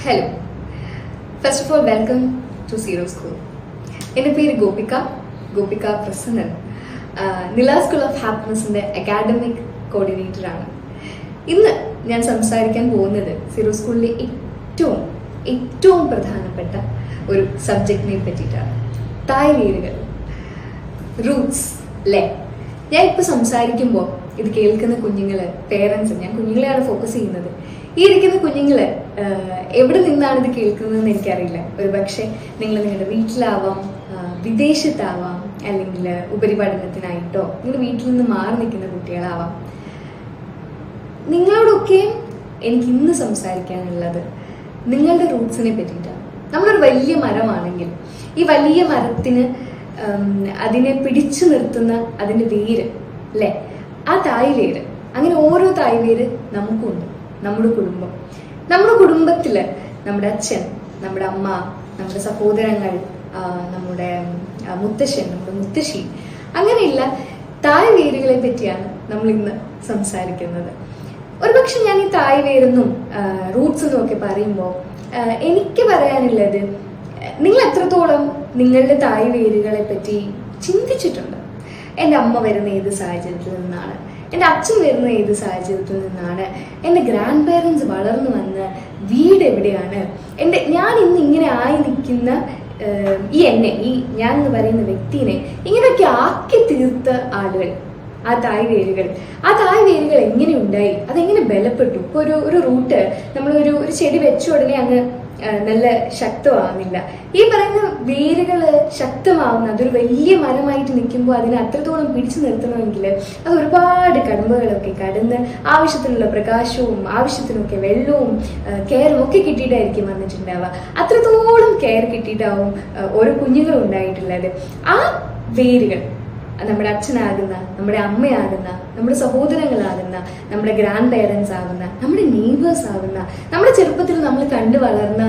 Hello, first of all welcome to zero school. എൻ്റെ പേര് Gopika Prasannan. Nila School of ഹാപ്പിനെസിൻ്റെ academic കോർഡിനേറ്ററാണ്. ഇന്ന് ഞാൻ സംസാരിക്കാൻ പോകുന്നത് സീറോ സ്കൂളിലെ ഏറ്റവും പ്രധാനപ്പെട്ട ഒരു സബ്ജക്റ്റിനെ പറ്റിയിട്ടാണ്. തായ്വേരുകൾ, റൂട്ട്സ് അല്ലേ. ഞാൻ ഇപ്പോൾ സംസാരിക്കുമ്പോൾ ഇത് കേൾക്കുന്ന കുഞ്ഞുങ്ങള്, പേരൻസ്, ഞാൻ കുഞ്ഞുങ്ങളെയാണ് ഫോക്കസ് ചെയ്യുന്നത്. ഈ ഇരിക്കുന്ന കുഞ്ഞുങ്ങള് എവിടെ നിന്നാണ് ഇത് കേൾക്കുന്നതെന്ന് എനിക്കറിയില്ല. ഒരു പക്ഷേ നിങ്ങൾ നിങ്ങളുടെ വീട്ടിലാവാം, വിദേശത്താവാം, അല്ലെങ്കിൽ ഉപരിപഠനത്തിനായിട്ടോ നിങ്ങൾ വീട്ടിൽ നിന്ന് മാറി നിൽക്കുന്ന കുട്ടികളാവാം. നിങ്ങളോടൊക്കെ എനിക്ക് ഇന്ന് സംസാരിക്കാനുള്ളത് നിങ്ങളുടെ റൂട്ട്സിനെ പറ്റിയിട്ടാണ്. നമ്മളൊരു വലിയ മരമാണെങ്കിൽ ഈ വലിയ മരത്തിന് അതിനെ പിടിച്ചു നിർത്തുന്ന അതിൻ്റെ വേര് അല്ലേ, ആ തായ്വേര്. അങ്ങനെ ഓരോ തായ്വേര് നമുക്കുണ്ട്. നമ്മുടെ കുടുംബത്തില് നമ്മുടെ അച്ഛൻ, നമ്മുടെ അമ്മ, നമ്മുടെ സഹോദരങ്ങൾ, നമ്മുടെ മുത്തശ്ശൻ, നമ്മുടെ മുത്തശ്ശി, അങ്ങനെയുള്ള തായ്വേരുകളെ പറ്റിയാണ് നമ്മൾ ഇന്ന് സംസാരിക്കുന്നത്. ഒരുപക്ഷെ ഞാൻ ഈ തായ്വേരെന്നും റൂട്ട്സ് എന്നും ഒക്കെ പറയുമ്പോൾ എനിക്ക് പറയാനുള്ളത്, നിങ്ങൾ എത്രത്തോളം നിങ്ങളുടെ തായ്വേരുകളെ പറ്റി ചിന്തിച്ചിട്ടുണ്ട്? എൻ്റെ അമ്മ വരുന്ന ഏത് സാഹചര്യത്തിൽ നിന്നാണ്, എൻ്റെ അച്ഛൻ വരുന്ന ഏത് സാഹചര്യത്തിൽ നിന്നാണ്, എൻ്റെ ഗ്രാൻഡ് പേരൻസ് വളർന്നു വന്ന വീട് എവിടെയാണ്, ഞാൻ ഇന്ന് ഇങ്ങനെ ആയി നിൽക്കുന്ന ഞാൻ എന്ന് പറയുന്ന വ്യക്തിനെ ഇങ്ങനെയൊക്കെ ആക്കി തീർത്ത ആളുകൾ, ആ തായ്വേരുകൾ എങ്ങനെ ഉണ്ടായി, അതെങ്ങനെ ബലപ്പെട്ടു. ഇപ്പൊ ഒരു റൂട്ട് നമ്മളൊരു ചെടി വെച്ച ഉടനെ അങ്ങ് നല്ല ശക്തമാവുന്നില്ല. ഈ പറയുന്ന വേരുകള് ശക്തമാവുന്ന, അതൊരു വലിയ മരമായിട്ട് നിൽക്കുമ്പോൾ അതിനെ അത്രത്തോളം പിടിച്ചു നിർത്തണമെങ്കിൽ അത് ഒരുപാട് കടമ്പകളൊക്കെ കടന്ന് ആവശ്യത്തിനുള്ള പ്രകാശവും ആവശ്യത്തിനൊക്കെ വെള്ളവും കെയറും ഒക്കെ കിട്ടിയിട്ടായിരിക്കും വന്നിട്ടുണ്ടാവുക. അത്രത്തോളം കെയർ കിട്ടിയിട്ടാവും ഓരോ കുഞ്ഞുങ്ങളും ഉണ്ടായിട്ടുള്ളത്. ആ വേരുകൾ നമ്മുടെ അച്ഛനാകുന്ന, നമ്മുടെ അമ്മയാകുന്ന, നമ്മുടെ സഹോദരങ്ങളാകുന്ന, നമ്മുടെ ഗ്രാൻഡ് പേരൻസ് ആകുന്ന, നമ്മുടെ നെയ്ബേഴ്സ് ആകുന്ന, നമ്മുടെ ചെറുപ്പത്തിൽ നമ്മൾ കണ്ടു വളർന്ന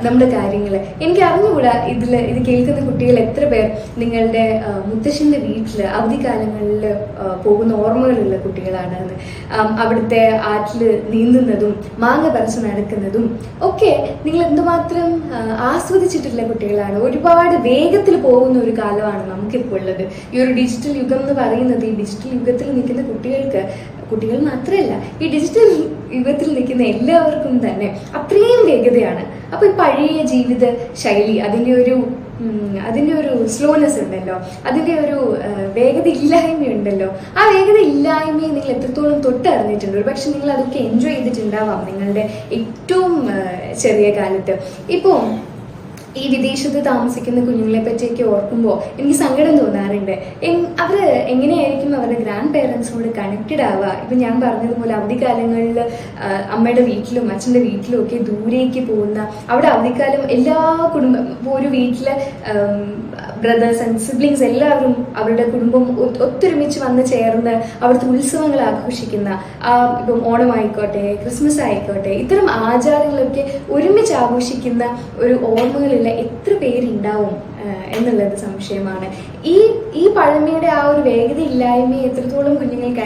നമ്മുടെ കാര്യങ്ങൾ. എനിക്ക് അറിഞ്ഞുകൂടാ ഇത് കേൾക്കുന്ന കുട്ടികൾ എത്ര പേർ നിങ്ങളുടെ മുത്തശ്ശന്റെ വീട്ടില് അവധിക്കാലങ്ങളിൽ പോകുന്ന ഓർമ്മകളുള്ള കുട്ടികളാണെന്ന്. അവിടുത്തെ ആറ്റില് നീന്തുന്നതും മാങ്ങ പറിച്ച് നടക്കുന്നതും ഒക്കെ നിങ്ങൾ എന്തുമാത്രം ആസ്വദിച്ചിട്ടുള്ള കുട്ടികളാണ്. ഒരുപാട് വേഗത്തിൽ പോകുന്ന ഒരു കാലമാണ് നമുക്കിപ്പോൾ ഉള്ളത്. ഈ ഒരു ഡിജിറ്റൽ യുഗം എന്ന് പറയുന്നത്, ഈ ഡിജിറ്റൽ യുഗത്തിൽ നിൽക്കുന്ന കുട്ടികൾ മാത്രമല്ല, ഈ ഡിജിറ്റൽ യുഗത്തിൽ നിൽക്കുന്ന എല്ലാവർക്കും തന്നെ അത്രയും വേഗതയാണ്. അപ്പൊ ഈ പഴയ ജീവിത ശൈലി, അതിന്റെ ഒരു സ്ലോനെസ് ഉണ്ടല്ലോ, അതിന്റെ ഒരു വേഗത ഇല്ലായ്മയുണ്ടല്ലോ. ആ വേഗത ഇല്ലായ്മയെ നിങ്ങൾ എത്രത്തോളം തൊട്ടറിഞ്ഞിട്ടുണ്ട്? ഒരു പക്ഷെ നിങ്ങൾ അതൊക്കെ എൻജോയ് ചെയ്തിട്ടുണ്ടാവാം നിങ്ങളുടെ ഏറ്റവും ചെറിയ കാലത്ത്. ഇപ്പോ ഈ വിദേശത്ത് താമസിക്കുന്ന കുഞ്ഞുങ്ങളെ പറ്റിയൊക്കെ ഓർക്കുമ്പോൾ എനിക്ക് സങ്കടം തോന്നാറുണ്ട്. അവര് എങ്ങനെയായിരിക്കും അവരുടെ ഗ്രാൻഡ് പേരൻസിനോട് കണക്റ്റഡ് ആവുക? ഇപ്പൊ ഞാൻ പറഞ്ഞതുപോലെ അവധിക്കാലങ്ങളിൽ അമ്മയുടെ വീട്ടിലും അച്ഛൻ്റെ വീട്ടിലും ഒക്കെ ദൂരേക്ക് പോകുന്ന, അവിടെ അവധിക്കാലം എല്ലാ ഒരു വീട്ടിലെ ബ്രദേഴ്സ് ആൻഡ് സിബ്ലിങ്സ് എല്ലാവരും അവരുടെ കുടുംബം ഒത്തൊരുമിച്ച് വന്ന് ചേർന്ന് അവിടുത്തെ ഉത്സവങ്ങൾ ആഘോഷിക്കുന്ന, ഇപ്പം ഓണമായിക്കോട്ടെ, ക്രിസ്മസ് ആയിക്കോട്ടെ, ഇത്തരം ആചാരങ്ങളൊക്കെ ഒരുമിച്ച് ആഘോഷിക്കുന്ന ഒരു ഓർമ്മകളിൽ എത്ര പേരുണ്ടാവും എന്നുള്ളത് സംശയമാണ്. ഈ പഴമയുടെ ആ ഒരു വേഗത ഇല്ലായ്മയെ എത്രത്തോളം കുഞ്ഞുങ്ങൾക്ക്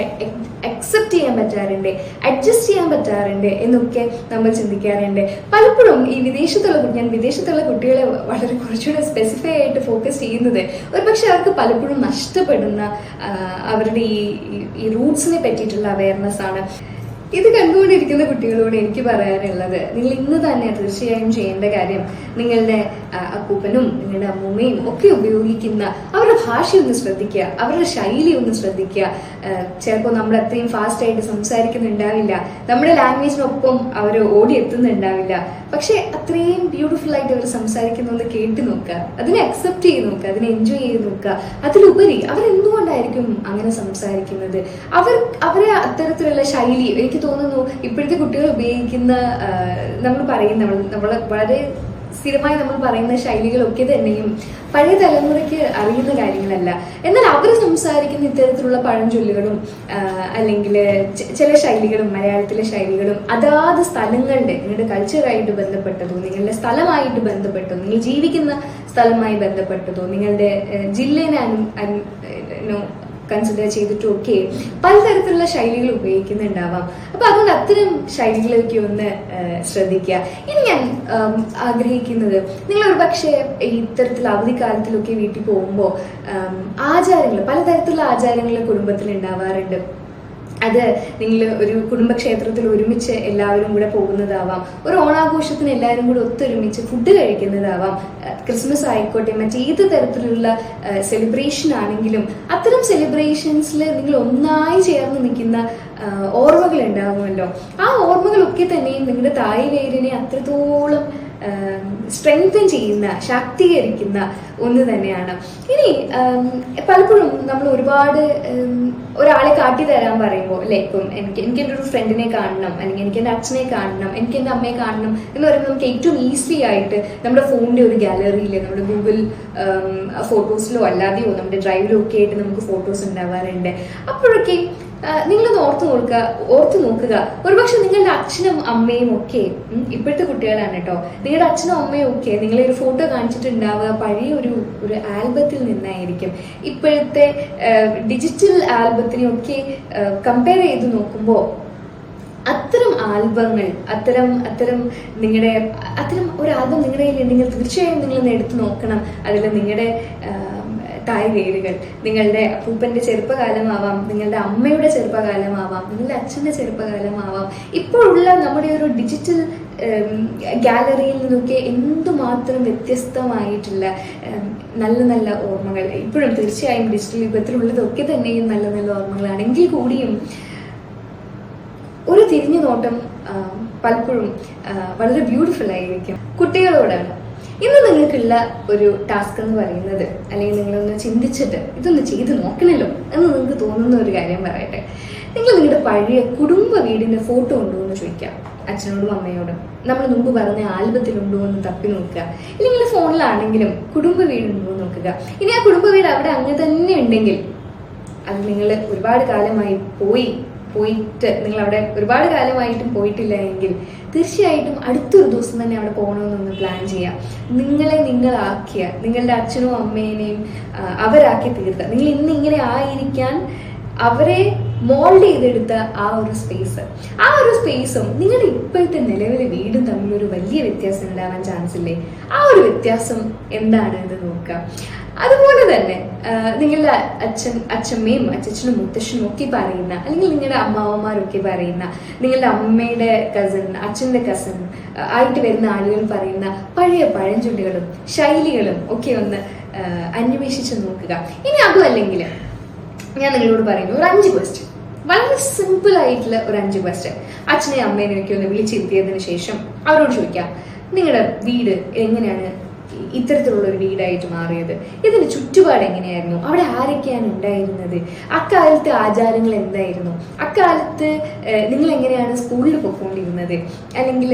അക്സെപ്റ്റ് ചെയ്യാൻ പറ്റാറുണ്ട്, അഡ്ജസ്റ്റ് ചെയ്യാൻ പറ്റാറുണ്ട് എന്നൊക്കെ നമ്മൾ ചിന്തിക്കാറുണ്ട്. പലപ്പോഴും ഈ വിദേശത്തുള്ള കുട്ടികളെ വളരെ കുറച്ചുകൂടെ സ്പെസിഫൈ ആയിട്ട് ഫോക്കസ് ചെയ്യുന്നത് ഒരുപക്ഷെ അവർക്ക് പലപ്പോഴും നഷ്ടപ്പെടുന്ന അവരുടെ ഈ റൂട്ട്സിനെ പറ്റിയിട്ടുള്ള അവയർനെസ് ആണ്. ഇത് കണ്ടുകൊണ്ടിരിക്കുന്ന കുട്ടികളോട് എനിക്ക് പറയാനുള്ളത്, നിങ്ങൾ ഇന്ന് തന്നെ തീർച്ചയായും ചെയ്യേണ്ട കാര്യം, നിങ്ങളുടെ അപ്പൂപ്പനും നിങ്ങളുടെ അമ്മൂമ്മയും ഒക്കെ ഉപയോഗിക്കുന്ന അവരുടെ ഭാഷ ഒന്ന് ശ്രദ്ധിക്കുക, അവരുടെ ശൈലി ഒന്ന് ശ്രദ്ധിക്കുക. ചിലപ്പോൾ നമ്മൾ അത്രയും ഫാസ്റ്റ് ആയിട്ട് സംസാരിക്കുന്നുണ്ടാവില്ല, നമ്മുടെ ലാംഗ്വേജിനൊപ്പം അവർ ഓടിയെത്തുന്നുണ്ടാവില്ല. പക്ഷെ അത്രയും ബ്യൂട്ടിഫുൾ ആയിട്ട് അവർ സംസാരിക്കുന്ന കേട്ട് നോക്കുക, അതിനെ അക്സെപ്റ്റ് ചെയ്ത് നോക്കുക, അതിനെ എൻജോയ് ചെയ്ത് നോക്കുക. അതിലുപരി അവരെന്തുകൊണ്ടായിരിക്കും അങ്ങനെ സംസാരിക്കുന്നത്, അവരെ അത്തരത്തിലുള്ള ശൈലി, എനിക്ക് തോന്നുന്നു ഇപ്പോഴത്തെ കുട്ടികൾ ഉപയോഗിക്കുന്ന, നമ്മൾ വളരെ സ്ഥിരമായി നമ്മൾ പറയുന്ന ശൈലികളൊക്കെ തന്നെയും പഴയ തലമുറയ്ക്ക് അറിയുന്ന കാര്യങ്ങളല്ല. എന്നാൽ അവർ സംസാരിക്കുന്ന ഇത്തരത്തിലുള്ള പഴഞ്ചൊല്ലുകളും അല്ലെങ്കിൽ ചില ശൈലികളും, മലയാളത്തിലെ ശൈലികളും അതാത് സ്ഥലങ്ങളുടെ, നിങ്ങളുടെ കൾച്ചറായിട്ട് ബന്ധപ്പെട്ടതോ, നിങ്ങളുടെ സ്ഥലമായിട്ട് ബന്ധപ്പെട്ടതോ, നിങ്ങൾ ജീവിക്കുന്ന സ്ഥലമായി ബന്ധപ്പെട്ടതോ, നിങ്ങളുടെ ജില്ലേനെ കൺസിഡർ ചെയ്തിട്ടും ഒക്കെ പലതരത്തിലുള്ള ശൈലികൾ ഉപയോഗിക്കുന്നുണ്ടാവാം. അപ്പൊ അതുകൊണ്ട് അത്തരം ശൈലികളൊക്കെ ഒന്ന് ശ്രദ്ധിക്കുക. ഇനി ഞാൻ ആഗ്രഹിക്കുന്നത്, നിങ്ങൾ ഒരു പക്ഷേ ഇത്തരത്തിൽ അവധിക്കാലത്തിലൊക്കെ വീട്ടിൽ പോകുമ്പോൾ ആചാരങ്ങൾ, പലതരത്തിലുള്ള ആചാരങ്ങൾ കുടുംബത്തിൽ ഉണ്ടാവാറുണ്ട്. അത് നിങ്ങൾ ഒരു കുടുംബക്ഷേത്രത്തിൽ ഒരുമിച്ച് എല്ലാവരും കൂടെ പോകുന്നതാവാം, ഒരു ഓണാഘോഷത്തിന് എല്ലാവരും കൂടെ ഒത്തൊരുമിച്ച് ഫുഡ് കഴിക്കുന്നതാവാം, ക്രിസ്മസ് ആയിക്കോട്ടെ, മറ്റേത് തരത്തിലുള്ള സെലിബ്രേഷൻ ആണെങ്കിലും അത്തരം സെലിബ്രേഷൻസിൽ നിങ്ങൾ ഒന്നായി ചേർന്ന് നിൽക്കുന്ന ഓർമ്മകൾ ഉണ്ടാവുമല്ലോ. ആ ഓർമ്മകളൊക്കെ തന്നെയും നിങ്ങളുടെ തായ് വേരിനെ അത്രത്തോളം സ്ട്രെങ്തൻ ചെയ്യുന്ന, ശാക്തീകരിക്കുന്ന ഒന്ന് തന്നെയാണ്. ഇനി പലപ്പോഴും നമ്മൾ ഒരുപാട് ഒരാളെ കാട്ടി തരാൻ പറയുമ്പോൾ, അല്ലെ, ഇപ്പം എനിക്ക് എൻ്റെ ഒരു ഫ്രണ്ടിനെ കാണണം, അല്ലെങ്കിൽ എനിക്ക് എൻ്റെ അച്ഛനെ കാണണം, എനിക്ക് എൻ്റെ അമ്മയെ കാണണം എന്ന് പറയുമ്പോൾ നമുക്ക് ഏറ്റവും ഈസി ആയിട്ട് നമ്മുടെ ഫോണിൻ്റെ ഒരു ഗാലറിയിൽ, നമ്മുടെ ഗൂഗിൾ ഫോട്ടോസിലോ അല്ലാതെയോ നമ്മുടെ ഡ്രൈവിലോ ഒക്കെ ആയിട്ട് നമുക്ക് ഫോട്ടോസ് ഉണ്ടാവാറുണ്ട്. അപ്പോഴൊക്കെ നിങ്ങളൊന്ന് ഓർത്തു നോക്കുക, ഒരുപക്ഷെ നിങ്ങളുടെ അച്ഛനും അമ്മയും ഒക്കെ, ഇപ്പോഴത്തെ കുട്ടികളാണ് കേട്ടോ, നിങ്ങളുടെ അച്ഛനും അമ്മയും ഒക്കെ നിങ്ങളെ ഒരു ഫോട്ടോ കാണിച്ചിട്ടുണ്ടാവുക പഴയ ഒരു ആൽബത്തിൽ നിന്നായിരിക്കും. ഇപ്പോഴത്തെ ഡിജിറ്റൽ ആൽബത്തിനെയൊക്കെ കമ്പയർ ചെയ്ത് നോക്കുമ്പോൾ അത്തരം ആൽബങ്ങൾ, അത്തരം ഒരു ആൽബം നിങ്ങളുടെ കയ്യിലുണ്ടെങ്കിൽ തീർച്ചയായും നിങ്ങളൊന്ന് എടുത്തു നോക്കണം. അതിൽ നിങ്ങളുടെ തായ് വേരുകൾ, നിങ്ങളുടെ അപ്പൂപ്പന്റെ ചെറുപ്പകാലമാവാം, നിങ്ങളുടെ അമ്മയുടെ ചെറുപ്പകാലമാവാം, നിങ്ങളുടെ അച്ഛന്റെ ചെറുപ്പകാലമാവാം, ഇപ്പോഴുള്ള നമ്മുടെ ഒരു ഡിജിറ്റൽ ഗാലറിയിൽ നിന്നൊക്കെ എന്തുമാത്രം വ്യത്യസ്തമായിട്ടുള്ള നല്ല നല്ല ഓർമ്മകൾ ഇപ്പോഴും തീർച്ചയായും ഡിജിറ്റൽ യുഗത്തിലുള്ളതൊക്കെ തന്നെയും നല്ല നല്ല ഓർമ്മകളാണെങ്കിൽ കൂടിയും ഒരു തിരിഞ്ഞു നോട്ടം പലപ്പോഴും വളരെ ബ്യൂട്ടിഫുൾ ആയിരിക്കും. കുട്ടികളോടാണ് ഇന്ന് നിങ്ങൾക്കുള്ള ഒരു ടാസ്ക് എന്ന് പറയുന്നത്, അല്ലെങ്കിൽ നിങ്ങളൊന്ന് ചിന്തിച്ചിട്ട് ഇതൊന്ന് ചെയ്ത് നോക്കണല്ലോ എന്ന് നിങ്ങൾക്ക് തോന്നുന്ന ഒരു കാര്യം പറയട്ടെ. നിങ്ങൾ നിങ്ങളുടെ പഴയ കുടുംബ വീടിന്റെ ഫോട്ടോ ഉണ്ടോ എന്ന് ചോദിക്കാം അച്ഛനോടും അമ്മയോടും. നമ്മൾ മുമ്പ് പറഞ്ഞ ആൽബത്തിലുണ്ടോ എന്ന് തപ്പി നോക്കുക. ഇല്ലെങ്കിൽ ഫോണിലാണെങ്കിലും കുടുംബ വീടുണ്ടോ എന്ന് നോക്കുക. ഇനി ആ കുടുംബ വീട് അവിടെ അങ്ങനെ തന്നെ ഉണ്ടെങ്കിൽ, അത് നിങ്ങൾ ഒരുപാട് കാലമായി പോയിട്ട് നിങ്ങൾ അവിടെ ഒരുപാട് കാലമായിട്ടും പോയിട്ടില്ല എങ്കിൽ തീർച്ചയായിട്ടും അടുത്തൊരു ദിവസം തന്നെ അവിടെ പോകണമെന്നൊന്ന് പ്ലാൻ ചെയ്യാം. നിങ്ങളാക്കിയ, നിങ്ങളുടെ അച്ഛനും അമ്മേനെയും അവരാക്കി തീർത്ത, നിങ്ങൾ ഇന്ന് ഇങ്ങനെ ആയിരിക്കാൻ അവരെ മോൾഡ് ചെയ്തെടുത്ത ആ ഒരു സ്പേസും നിങ്ങളുടെ ഇപ്പോഴത്തെ നിലവിലെ വീടും തമ്മിലൊരു വലിയ വ്യത്യാസം ഉണ്ടാവാൻ ചാൻസ് ഇല്ലേ? ആ ഒരു വ്യത്യാസം എന്താണ് എന്ന് നോക്കാം. അതുപോലെ തന്നെ നിങ്ങളുടെ അച്ഛമ്മയും അച്ഛനും മുത്തശ്ശനും ഒക്കെ പറയുന്ന, അല്ലെങ്കിൽ നിങ്ങളുടെ അമ്മാവന്മാരൊക്കെ പറയുന്ന, നിങ്ങളുടെ അമ്മയുടെ കസിൻ, അച്ഛൻ്റെ കസിൻ ആയിട്ട് വരുന്ന ആളുകൾ പറയുന്ന പഴയ പഴഞ്ചൊല്ലുകളും ശൈലികളും ഒക്കെ ഒന്ന് അന്വേഷിച്ച് നോക്കുക. ഇനി അതും അല്ലെങ്കിൽ ഞാൻ നിങ്ങളോട് പറയുന്നു ഒരു 5 ക്വസ്റ്റ്യൻ, വളരെ സിമ്പിൾ ആയിട്ടുള്ള ഒരു 5 ക്വസ്റ്റ്യൻ. അച്ഛനെയും അമ്മേനെയും ഒക്കെ ഒന്ന് വിളിച്ചിരുത്തിയതിനു ശേഷം അവരോട് ചോദിക്കാം, നിങ്ങളുടെ വീട് എങ്ങനെയാണ് ഇത്തരത്തിലുള്ള ഒരു വീടായിട്ട് മാറിയത്? ഇതിന് ചുറ്റുപാട് എങ്ങനെയായിരുന്നു? അവിടെ ആരൊക്കെയാണ് ഉണ്ടായിരുന്നത്? അക്കാലത്തെ ആചാരങ്ങൾ എന്തായിരുന്നു? അക്കാലത്ത് നിങ്ങൾ എങ്ങനെയാണ് സ്കൂളിൽ പോയിക്കൊണ്ടിരുന്നത്? അല്ലെങ്കിൽ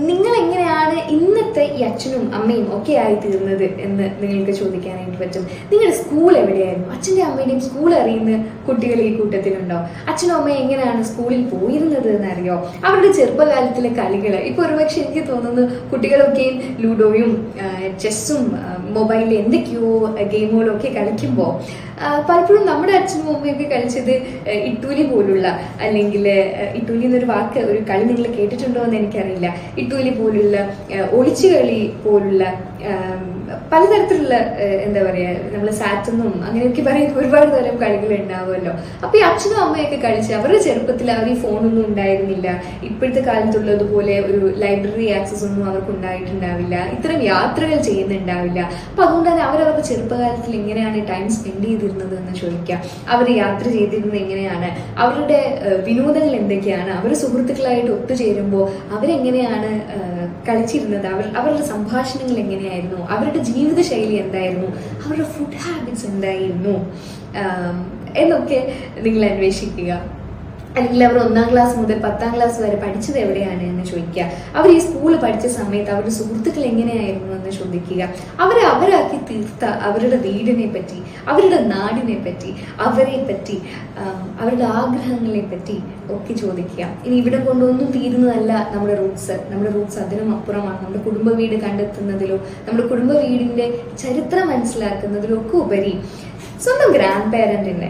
നിങ്ങൾ എങ്ങനെയാണ് ഇന്നത്തെ ഈ അച്ഛനും അമ്മയും ഒക്കെ ആയിത്തീർന്നത് എന്ന് നിങ്ങൾക്ക് ചോദിക്കാനായിട്ട് പറ്റും. നിങ്ങളുടെ സ്കൂൾ എവിടെയായിരുന്നു? അച്ഛൻ്റെ അമ്മയുടെയും സ്കൂൾ അറിയുന്ന കുട്ടികൾ ഈ കൂട്ടത്തിലുണ്ടോ? അച്ഛനും അമ്മയും എങ്ങനെയാണ് സ്കൂളിൽ പോയിരുന്നത് എന്നറിയോ? അവരുടെ ചെറുപ്പകാലത്തിലെ കളികൾ. ഇപ്പൊ ഒരുപക്ഷെ എനിക്ക് തോന്നുന്നു കുട്ടികളൊക്കെയും ലൂഡോയും ചെസ്സും മൊബൈലിൽ എന്തൊക്കെയോ ഗെയിമുകളും ഒക്കെ കളിക്കുമ്പോൾ പലപ്പോഴും നമ്മുടെ അച്ഛനും അമ്മയൊക്കെ കളിച്ചത് ഇട്ടൂലി പോലുള്ള, അല്ലെങ്കിൽ ഇട്ടൂലി എന്നൊരു വാക്ക്, ഒരു കളി നിങ്ങൾ കേട്ടിട്ടുണ്ടോ എന്ന് എനിക്കറിയില്ല, ഇട്ടൂലി പോലുള്ള, ഒളിച്ചുകളി പോലുള്ള പലതരത്തിലുള്ള എന്താ പറയാ, നമ്മൾ സാറ്റെന്നും അങ്ങനെയൊക്കെ പറയുന്ന ഒരുപാട് തരം കളികൾ ഉണ്ടാവുമല്ലോ. അപ്പൊ ഈ അച്ഛനും അമ്മയൊക്കെ കളിച്ച് അവരുടെ ചെറുപ്പത്തിൽ അവർ ഈ ഫോണൊന്നും ഉണ്ടായിരുന്നില്ല. ഇപ്പോഴത്തെ കാലത്തുള്ളതുപോലെ ഒരു ലൈബ്രറി ആക്സസ് ഒന്നും അവർക്ക് ഉണ്ടായിട്ടുണ്ടാവില്ല. ഇത്തരം യാത്രകൾ ചെയ്യുന്നുണ്ടാവില്ല. അപ്പൊ അതുകൊണ്ട് തന്നെ അവരവരുടെ ചെറുപ്പകാലത്തിൽ എങ്ങനെയാണ് ടൈം സ്പെൻഡ് ചെയ്തിരുന്നത് എന്ന് ചോദിക്കാം. അവർ യാത്ര ചെയ്തിരുന്നത് എങ്ങനെയാണ്? അവരുടെ വിനോദങ്ങൾ എന്തൊക്കെയാണ്? അവർ സുഹൃത്തുക്കളായിട്ട് ഒത്തുചേരുമ്പോൾ അവരെങ്ങനെയാണ് കളിച്ചിരുന്നത്? അവരുടെ സംഭാഷണങ്ങൾ എങ്ങനെയായിരുന്നു? അവരുടെ ജീവിതശൈലി എന്തായിരുന്നു? അവരുടെ ഫുഡ് ഹാബിറ്റ്സ് എന്തായിരുന്നു എന്നൊക്കെ നിങ്ങൾ അന്വേഷിക്കുക. അല്ലെങ്കിൽ അവർ 1ാം ക്ലാസ് മുതൽ 10ാം ക്ലാസ് വരെ പഠിച്ചത് എവിടെയാണ് എന്ന് ചോദിക്കുക. അവർ ഈ സ്കൂളിൽ പഠിച്ച സമയത്ത് അവരുടെ സുഹൃത്തുക്കൾ എങ്ങനെയായിരുന്നു എന്ന് ചോദിക്കുക. അവരാക്കി തീർത്ത അവരുടെ വീടിനെ പറ്റി, അവരുടെ നാടിനെ പറ്റി, അവരെ പറ്റി, അവരുടെ ആഗ്രഹങ്ങളെ പറ്റി ഒക്കെ ചോദിക്കുക. ഇനി ഇവിടെ കൊണ്ടൊന്നും തീരുന്നതല്ല നമ്മുടെ റൂട്ട്സ് അതിനും അപ്പുറമാണ്. നമ്മുടെ കുടുംബ വീട് കണ്ടെത്തുന്നതിലോ നമ്മുടെ കുടുംബ വീടിന്റെ ചരിത്രം മനസ്സിലാക്കുന്നതിലോ ഒക്കെ ഉപരി സ്വന്തം ഗ്രാൻഡ് പേരന്റിന്റെ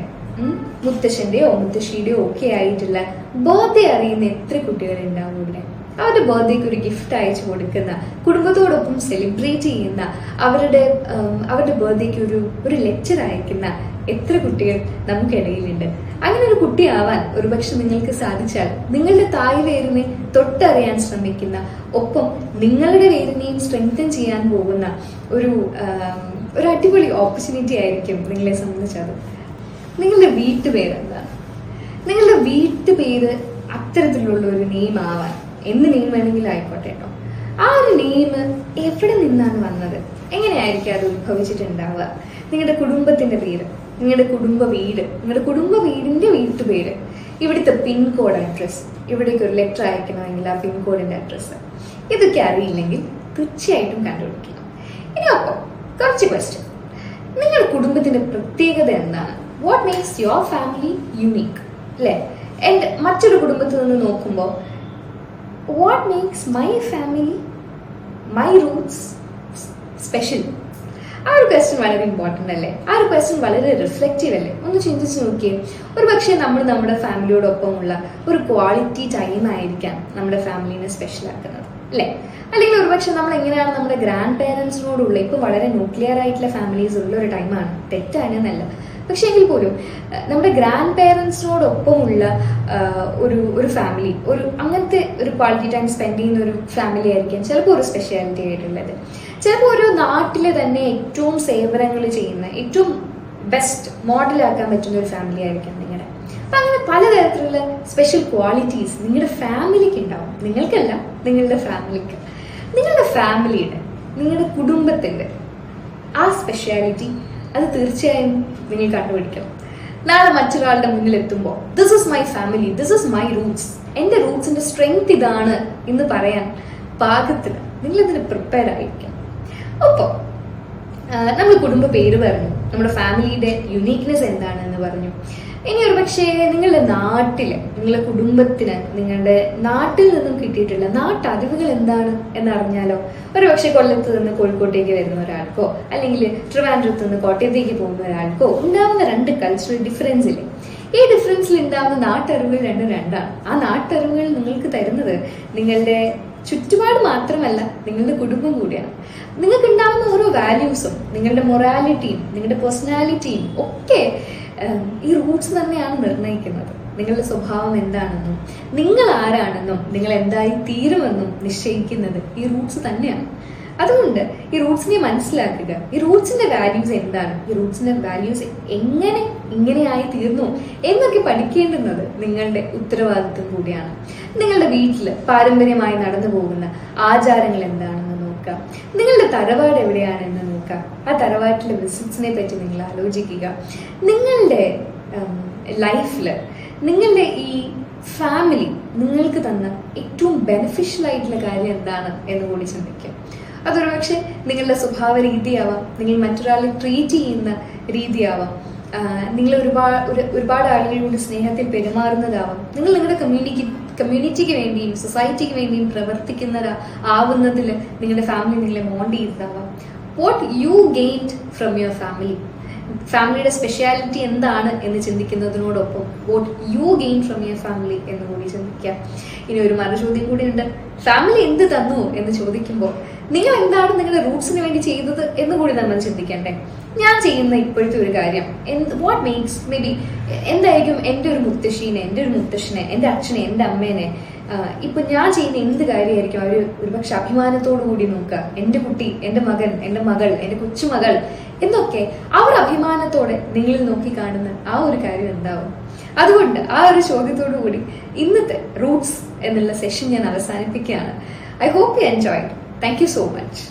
മുത്തശ്ശന്റെയോ മുത്തശ്ശിയുടെയോ ഒക്കെ ആയിട്ടുള്ള ബർത്ത്ഡേ അറിയുന്ന എത്ര കുട്ടികൾ ഉണ്ടാവും ഇവിടെ? അവരുടെ ബർത്ത്ഡേക്ക് ഒരു ഗിഫ്റ്റ് അയച്ചു കൊടുക്കുന്ന, കുടുംബത്തോടൊപ്പം സെലിബ്രേറ്റ് ചെയ്യുന്ന, അവരുടെ ബർത്ത്ഡേക്ക് ഒരു ലെറ്റർ അയക്കുന്ന എത്ര കുട്ടികൾ നമുക്കിടയിലുണ്ട്. അങ്ങനെ ഒരു കുട്ടിയാവാൻ ഒരുപക്ഷെ നിങ്ങൾക്ക് സാധിച്ചാൽ നിങ്ങളുടെ തായ് വേരിനെ തൊട്ടറിയാൻ ശ്രമിക്കുന്ന, ഒപ്പം നിങ്ങളുടെ വേരിനെയും സ്ട്രെങ്തൻ ചെയ്യാൻ പോകുന്ന ഒരു അടിപൊളി ഓപ്പർച്യൂണിറ്റി ആയിരിക്കും നിങ്ങളെ സംബന്ധിച്ചത്. നിങ്ങളുടെ വീട്ടുപേര് എന്താണ്? നിങ്ങളുടെ വീട്ടുപേര് അത്തരത്തിലുള്ള ഒരു നെയിം ആവാൻ, എന്ത് നെയിം വേണമെങ്കിലും ആയിക്കോട്ടെ കേട്ടോ, ആ ഒരു നെയിം എവിടെ നിന്നാണ് വന്നത്? എങ്ങനെയായിരിക്കും അത് ഉത്ഭവിച്ചിട്ടുണ്ടാവുക? നിങ്ങളുടെ കുടുംബത്തിന്റെ പേര്, നിങ്ങളുടെ കുടുംബ വീട്, നിങ്ങളുടെ കുടുംബ വീടിന്റെ വീട്ടുപേര്, ഇവിടുത്തെ പിൻകോഡ് അഡ്രസ്സ്, ഇവിടേക്ക് ഒരു ലെറ്റർ അയക്കണമെങ്കിൽ ആ പിൻകോഡിന്റെ അഡ്രസ്സ്, ഇതൊക്കെ അറിയില്ലെങ്കിൽ തീർച്ചയായിട്ടും കണ്ടുപിടിക്കണം. ഇനി അപ്പോൾ കുറച്ച് ക്വസ്റ്റ്യൻ. നിങ്ങളുടെ കുടുംബത്തിന്റെ പ്രത്യേകത എന്താണ്? What makes your family unique? അല്ലേ? ആൻഡ് മറ്റൊരു കുടുംബത്തിൽ നിന്ന് നോക്കുമ്പോൾ what makes my family, my Roots special? ആ ഒരു ക്വസ്റ്റ്യൻ വളരെ ഇമ്പോർട്ടൻ്റ് അല്ലേ? ആ ഒരു ക്വസ്റ്റ്യൻ വളരെ റിഫ്ലക്റ്റീവ് അല്ലേ? ഒന്ന് ചിന്തിച്ച് നോക്കിയേ. ഒരു പക്ഷേ നമ്മൾ നമ്മുടെ ഫാമിലിയോടൊപ്പമുള്ള ഒരു ക്വാളിറ്റി ടൈം ആയിരിക്കാം നമ്മുടെ ഫാമിലിനെ സ്പെഷ്യൽ ആക്കുന്നത്, അല്ലേ? അല്ലെങ്കിൽ ഒരുപക്ഷെ നമ്മൾ എങ്ങനെയാണ് നമ്മുടെ ഗ്രാൻഡ് പേരൻസിനോടുള്ള, ഇപ്പൊ വളരെ ന്യൂക്ലിയർ ആയിട്ടുള്ള ഫാമിലീസ് ഉള്ള ഒരു ടൈമാണ്, തെറ്റാണെന്നല്ല, പക്ഷെ എങ്കിൽ പോലും നമ്മുടെ ഗ്രാൻഡ് പേരൻസിനോടൊപ്പമുള്ള ഒരു ഫാമിലി, അങ്ങനത്തെ ഒരു ക്വാളിറ്റി ടൈം സ്പെൻഡ് ചെയ്യുന്ന ഒരു ഫാമിലി ആയിരിക്കാം ചിലപ്പോൾ ഒരു സ്പെഷ്യാലിറ്റി ആയിട്ടുള്ളത്. ചിലപ്പോൾ ഒരു നാട്ടിലെ തന്നെ ഏറ്റവും സേവനങ്ങൾ ചെയ്യുന്ന, ഏറ്റവും ബെസ്റ്റ് മോഡലാക്കാൻ പറ്റുന്ന ഒരു ഫാമിലി ആയിരിക്കാം നിങ്ങളുടെ. അപ്പൊ അങ്ങനെ പലതരത്തിലുള്ള സ്പെഷ്യൽ ക്വാളിറ്റീസ് നിങ്ങളുടെ ഫാമിലിക്ക് ഉണ്ടാവും. നിങ്ങൾക്കല്ല, നിങ്ങളുടെ ഫാമിലിക്ക്. നിങ്ങളുടെ ഫാമിലിയുടെ, നിങ്ങളുടെ കുടുംബത്തിന്റെ ആ സ്പെഷ്യാലിറ്റി അത് തീർച്ചയായും നിങ്ങൾ കണ്ടുപിടിക്കണം. നാളെ മറ്റൊരാളുടെ മുന്നിൽ എത്തുമ്പോൾ this is my family, this is my Roots, എന്റെ റൂട്ട്സിന്റെ സ്ട്രെങ്ത് ഇതാണ് എന്ന് പറയാൻ പാകത്തിന് നിങ്ങൾ ഇതിന് പ്രിപ്പയർഡ് ആയിരിക്കണം. ഒപ്പം നമ്മൾ കുടുംബ പേര് പറഞ്ഞു, നമ്മുടെ ഫാമിലിയുടെ യുണീക്നെസ് എന്താണെന്ന് പറഞ്ഞു. ഇനി ഒരു പക്ഷേ നിങ്ങളുടെ നാട്ടില്, നിങ്ങളുടെ കുടുംബത്തിന് നിങ്ങളുടെ നാട്ടിൽ നിന്നും കിട്ടിയിട്ടുള്ള നാട്ടറിവുകൾ എന്താണ് എന്നറിഞ്ഞാലോ? ഒരു പക്ഷെ കൊല്ലത്ത് നിന്ന് കോഴിക്കോട്ടേക്ക് വരുന്ന ഒരാൾക്കോ അല്ലെങ്കിൽ ട്രിവാൻഡ്രത്ത് നിന്ന് കോട്ടയത്തേക്ക് പോകുന്ന ഒരാൾക്കോ ഉണ്ടാവുന്ന രണ്ട് കൾച്ചറൽ ഡിഫറൻസ് ഇല്ലേ? ഈ ഡിഫറൻസിൽ ഉണ്ടാവുന്ന നാട്ടറിവുകൾ രണ്ടാണ്. ആ നാട്ടറിവുകൾ നിങ്ങൾക്ക് തരുന്നത് നിങ്ങളുടെ ചുറ്റുപാട് മാത്രമല്ല, നിങ്ങളുടെ കുടുംബം കൂടിയാണ്. നിങ്ങൾക്ക് ഉണ്ടാവുന്ന ഓരോ വാല്യൂസും, നിങ്ങളുടെ മൊറാലിറ്റിയും നിങ്ങളുടെ പേഴ്സണാലിറ്റിയും ഒക്കെ ഈ റൂട്ട്സ് തന്നെയാണ് നിർണ്ണയിക്കുന്നത്. നിങ്ങളുടെ സ്വഭാവം എന്താണെന്നും നിങ്ങൾ ആരാണെന്നും നിങ്ങൾ എന്തായി തീരുമെന്നും നിശ്ചയിക്കുന്നത് ഈ റൂട്ട്സ് തന്നെയാണ്. അതുകൊണ്ട് ഈ റൂട്ട്സിനെ മനസ്സിലാക്കുക. ഈ റൂട്ട്സിന്റെ വാല്യൂസ് എന്താണ്, ഈ റൂട്ട്സിന്റെ വാല്യൂസ് എങ്ങനെ ഇങ്ങനെയായി തീർന്നു എന്നൊക്കെ പഠിക്കേണ്ടുന്നത് നിങ്ങളുടെ ഉത്തരവാദിത്വം കൂടിയാണ്. നിങ്ങളുടെ വീട്ടിൽ പാരമ്പര്യമായി നടന്നു പോകുന്ന ആചാരങ്ങൾ എന്താണെന്ന് നോക്കുക. നിങ്ങളുടെ തറവാട് എവിടെയാണെന്ന് നോക്കുക. ആ തറവാട്ടിലെ വിസിറ്റ്സിനെ പറ്റി നിങ്ങൾ ആലോചിക്കുക. നിങ്ങളുടെ ലൈഫില് നിങ്ങളുടെ ഈ ഫാമിലി നിങ്ങൾക്ക് തന്ന ഏറ്റവും ബെനിഫിഷ്യൽ ആയിട്ടുള്ള കാര്യം എന്താണ് എന്ന് കൂടി ചിന്തിക്കുക. അതൊരു പക്ഷെ നിങ്ങളുടെ സ്വഭാവ രീതിയാവാം, നിങ്ങൾ മറ്റൊരാളെ ട്രീറ്റ് ചെയ്യുന്ന രീതിയാവാം, നിങ്ങൾ ഒരുപാട് ആളുകളോട് സ്നേഹത്തിൽ പെരുമാറുന്നതാവാം, നിങ്ങൾ നിങ്ങളുടെ കമ്മ്യൂണിറ്റിക്ക് വേണ്ടിയും സൊസൈറ്റിക്ക് വേണ്ടിയും ആവുന്നതിൽ നിങ്ങളുടെ ഫാമിലി നിങ്ങളെ മോൾഡ് ചെയ്തതാവാം. What you gained from your family, ഫാമിലിയുടെ സ്പെഷ്യാലിറ്റി എന്താണ് എന്ന് ചിന്തിക്കുന്നതിനോടൊപ്പം what you gain from your family എന്ന് കൂടി ചിന്തിക്കുക. ഇനി ഒരു മറുചോദ്യം കൂടി ഉണ്ട്. ഫാമിലി എന്ത് തന്നു എന്ന് ചോദിക്കുമ്പോൾ നിങ്ങൾ എന്താണ് നിങ്ങളുടെ റൂട്ട്സിന് വേണ്ടി ചെയ്തത് എന്ന് കൂടി നമ്മൾ ചിന്തിക്കണ്ടേ? ഞാൻ ചെയ്യുന്ന ഇപ്പോഴത്തെ ഒരു കാര്യം വാട്ട് മേക്സ് മേ ബി എന്തായിരിക്കും എൻ്റെ ഒരു മുത്തശ്ശീനെ, എൻ്റെ ഒരു മുത്തശ്ശനെ, എൻ്റെ അച്ഛനെ, എൻ്റെ അമ്മേനെ ഇപ്പൊ ഞാൻ ചെയ്യുന്ന എന്ത് കാര്യമായിരിക്കും അവർ ഒരുപക്ഷെ അഭിമാനത്തോടു കൂടി നോക്കുക. എൻ്റെ കുട്ടി, എൻ്റെ മകൻ, എൻ്റെ മകൾ, എൻ്റെ കൊച്ചുമകൾ എന്നൊക്കെ അവർ അഭിമാനത്തോടെ നിങ്ങളിൽ നോക്കി കാണുന്ന ആ ഒരു കാര്യം എന്താവും? അതുകൊണ്ട് ആ ഒരു ചോദ്യത്തോടു കൂടി ഇന്നത്തെ റൂട്ട്സ് എന്നുള്ള സെഷൻ ഞാൻ അവസാനിപ്പിക്കുകയാണ്. I hope you enjoyed. Thank you so much.